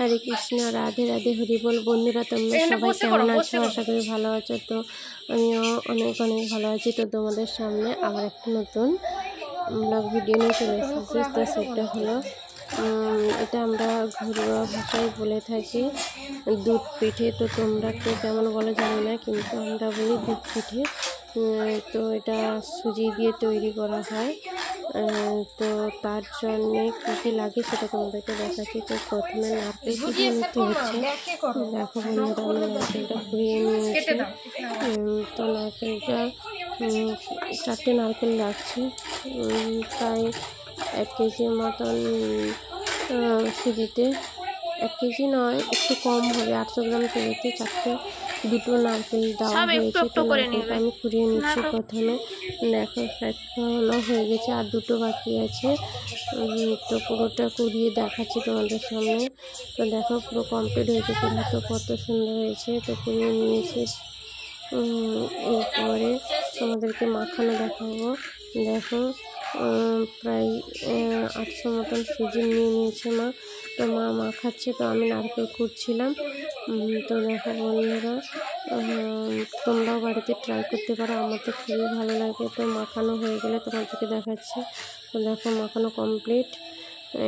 हरे कृष्ण राधे राधे हरि बोल। बंधुरा तुम्हारा सबाई केमन आछो? आशा करी भालो आछो। तो आमिও অনেক অনেক ভালো আছি। তো তোমাদের সামনে আবার একটা নতুন ব্লগ ভিডিও নিয়ে চলে এসেছি। তো সেটা হলো এটা আমরা ঘরোয়া ভাষায় বলে থাকি দুধ পিঠে। তো তোমরা কেউ কেমন বলো জানি না, কিন্তু আমরা বলি দুধ পিঠে। তো এটা সুজি দিয়ে তৈরি করা হয়। তো তার জন্যে কী কী লাগে সেটা তোমাদেরকে দেখাচ্ছি। তো প্রথমে নারকেল কুড়িয়ে নিতে হচ্ছে। দেখো বন্ধুরা, আমি নারকেলটা কুড়িয়ে নিয়েছি। তো নারকেলটা 4টে নারকেল লাগছে। প্রায় 1 কেজির মতন সুজিতে, 1 কেজি নয়, একটু কম হবে। 800 গ্রাম সুজিতে 2টো নারকেল দেওয়া হয়েছে। তো নারকেলটা আমি কুড়িয়ে নিচ্ছি প্রথমে। দেখো একটা হয়ে গেছে, আর 2টো বাকি আছে। তো পুরোটা কুড়িয়ে দেখাচ্ছি তোমাদের সামনে। তো দেখো পুরো কমপ্লিট হয়েছে, পুরো তো কত সুন্দর হয়েছে। তো কুড়িয়ে নিয়েছি। এরপরে তোমাদেরকে মাখানো দেখাবো। দেখো প্রায় 800 মতন সুজি নিয়ে নিয়েছে মা। তো মা মাখাচ্ছে, তো আমি নারকেল কুড়ছিলাম। তো দেখো বন্ধুরা, তোমরাও বাড়িতে ট্রাই করতে পারো, আমার তো খুবই ভালো লাগে। তো মাখানো হয়ে গেলে তোমাদেরকে দেখাচ্ছি। তো দেখো মাখানো কমপ্লিট।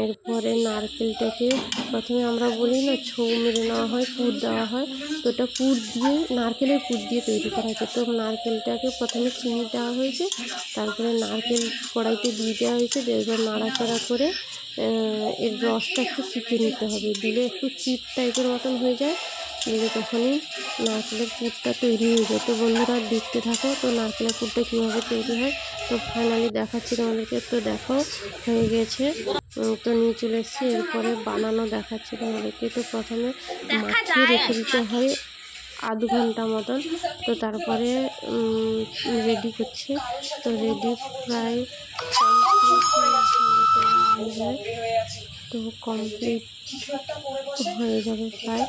এরপরে নারকেলটাকে প্রথমে আমরা বলি না ছৌ মেরে নেওয়া হয়, পুর দেওয়া হয়। তো এটা পুর দিয়ে, নারকেলের পুর দিয়ে তৈরি করা হয়েছে। তো নারকেলটাকে প্রথমে চিনি দেওয়া হয়েছে, তারপরে নারকেল কড়াইতে দিয়ে দেওয়া হয়েছে। এবার নাড়াচাড়া করে এর রসটা একটু শুকিয়ে নিতে হবে। দিলে একটু চিপ টাইপের মতন হয়ে যায়, দিলে তখনই নারকেলের পুরটা তৈরি হয়ে যায়। তো বন্ধুরা দেখতে থাকো তো নারকেলের পুরটা কীভাবে তৈরি হয়। তো ফাইনালি দেখাচ্ছি তোমাদেরকে। তো দেখো হয়ে গেছে। তো নিয়ে চলে এসেছি। এরপরে বানানো দেখাচ্ছি তোমাদেরকে। তো প্রথমে মাখিয়ে রেখে দিতে হয় আধ ঘন্টা মতন। তো তারপরে রেডি করছি। তো রেডি প্রায় তো কমপ্লিট হয়ে যাবে প্রায়।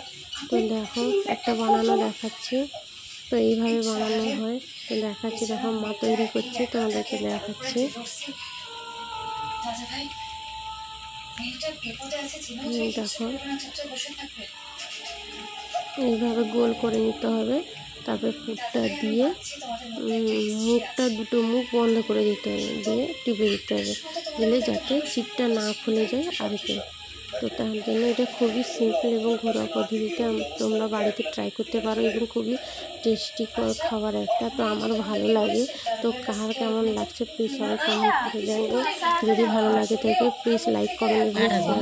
তো দেখো একটা বানানো দেখাচ্ছি। তো এইভাবে বানানো হয়। তো দেখাচ্ছি, দেখো মা তৈরি করছে, তোমাদেরকে দেখাচ্ছি। দেখো এইভাবে গোল করে নিতে হবে। তারপরে পুরটা দিয়ে মুখটা, 2টো মুখ বন্ধ করে দিতে হবে, দিয়ে টিপে দিতে হবে, দিলে যাতে চিপটা না খুলে যায় আর কি। তো তার জন্য এটা খুবই সিম্পল এবং ঘরোয়া পদ্ধতিতে তোমরা বাড়িতে ট্রাই করতে পারো, এবং খুবই টেস্টি খাবার একটা। তো আমার ভালো লাগে। তো কার কেমন লাগছে প্লিজ সবাই কমেন্ট করে জানবো। যদি ভালো লাগে থাকে প্লিজ লাইক করো এবং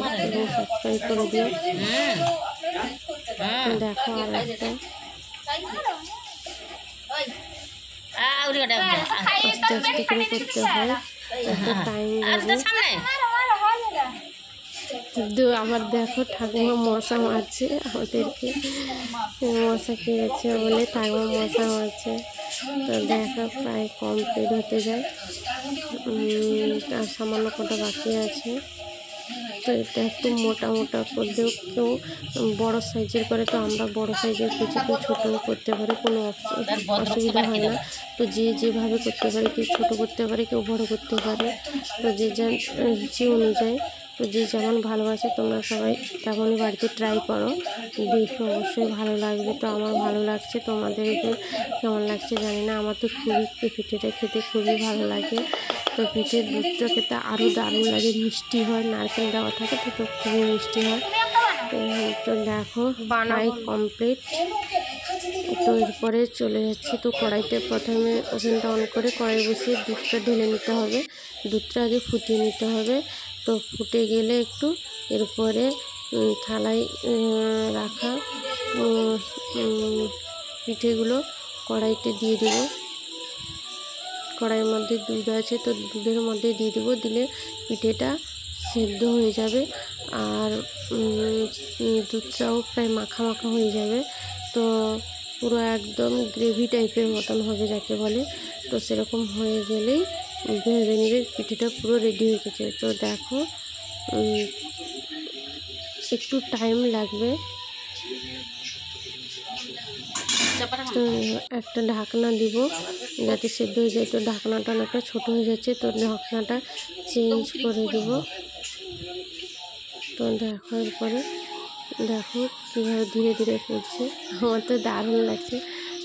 সাবস্ক্রাইব করে দিও। তো দেখো আর একটা আস্তে আস্তে করে করতে হয়, একটা টাইম লাগে। আবার দেখো ঠাকুমা মশা মারছে আমাদেরকে, মশা খেয়েছে বলে ঠাকুমা মশা মারছে। তো দেখো প্রায় কমপ্লিট হতে যায়, আর সামান্য কটা বাকি আছে। তো এটা একটু মোটা মোটা করলেও কেউ বড় সাইজের করে, তো আমরা বড় সাইজের কিছু কেউ ছোটো করতে পারে, কোনো অসুবিধা হয় না। তো যে যেভাবে করতে পারে, কেউ ছোটো করতে পারে, কেউ বড় করতে পারে। তো যে যার রুচি অনুযায়ী, তো যে যেমন ভালোবাসে তোমরা সবাই তেমনই বাড়িতে ট্রাই করো, দেখে অবশ্যই ভালো লাগবে। তো আমার ভালো লাগছে, তোমাদেরকে কেমন লাগছে জানি না। আমার তো খুবই পিঠেটা খেতে খুবই ভালো লাগে। তো পিঠের দুধটা খেতে আরও দারুণ লাগে, মিষ্টি হয়, নারকেল দেওয়া থাকে তো খুবই মিষ্টি হয়। তো দেখো প্রায় কমপ্লিট। তো এরপরে চলে যাচ্ছি। তো কড়াইতে প্রথমে ওভেনটা অন করে কড়াই বসিয়ে দুধটা ঢেলে নিতে হবে। দুধটা আগে ফুটিয়ে নিতে হবে। তো ফুটে গেলে একটু এরপরে থালায় রাখা পিঠেগুলো কড়াইতে দিয়ে দেবো। কড়াইয়ের মধ্যে দুধ আছে, তো দুধের মধ্যে দিয়ে দেবো, দিলে পিঠেটা সেদ্ধ হয়ে যাবে, আর দুধটাও প্রায় মাখা মাখা হয়ে যাবে। তো পুরো একদম গ্রেভি টাইপের মতন হবে যাকে বলে। তো সেরকম হয়ে গেলেই ভেবে নেবে পিঠেটা পুরো রেডি হয়ে গেছে। তো দেখো একটু টাইম লাগবে। তো একটা ঢাকনা দিব যাতে সেদ্ধ হয়ে যায়। তো ঢাকনাটা অনেকটা ছোটো হয়ে যাচ্ছে, তো ঢাকনাটা চেঞ্জ করে দেব। তো দেখো এরপরে দেখো কীভাবে ধীরে ধীরে ফুটছে, আমার তো দারুণ লাগছে।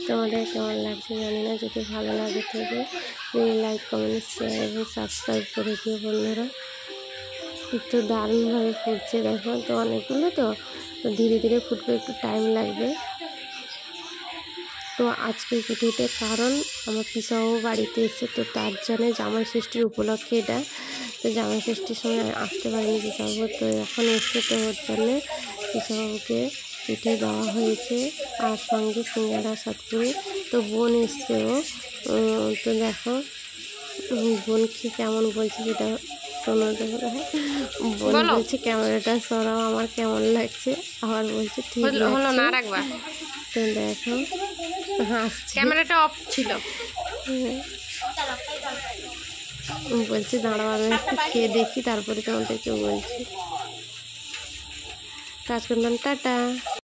তোমাদের কেমন লাগছে জানি না, যদি ভালো লাগে তবে লাইক কমেন্ট শেয়ার এবং সাবস্ক্রাইব করে দিও বন্ধুরা। একটু দারুণভাবে ফুটছে দেখো, তো অনেকগুলো তো ধীরে ধীরে ফুটবে, একটু টাইম লাগবে। তো আজকের ভিডিওতে কারণ আমার পিসাও বাড়িতে এসছে, তো তার জন্য জামাই ষষ্ঠীর উপলক্ষে এটা। তো জামাই ষষ্ঠীর সময় আসতে পারেনি পিসাবাবু, তো এখন এসছে, তো ওর জন্যে পিসাবাবুকে পিঠে দেওয়া হয়েছে আর সঙ্গে সিঙ্গাড়া সাতপুরি। তো বোন এসছে ও, তো দেখো বোন কি কেমন বলছে সেটা শোনো। বোন বলছে ক্যামেরাটা সরাও, আমার কেমন লাগছে, আবার বলছে ঠিক হলো না রাখবা। তো দেখো হাসছে, ক্যামেরাটা অফ ছিল, বলছে দাঁড়াও আমি একটু খেয়ে দেখি তারপরে তোমাদেরকে বলছি। কাজ করলাম, টাটা।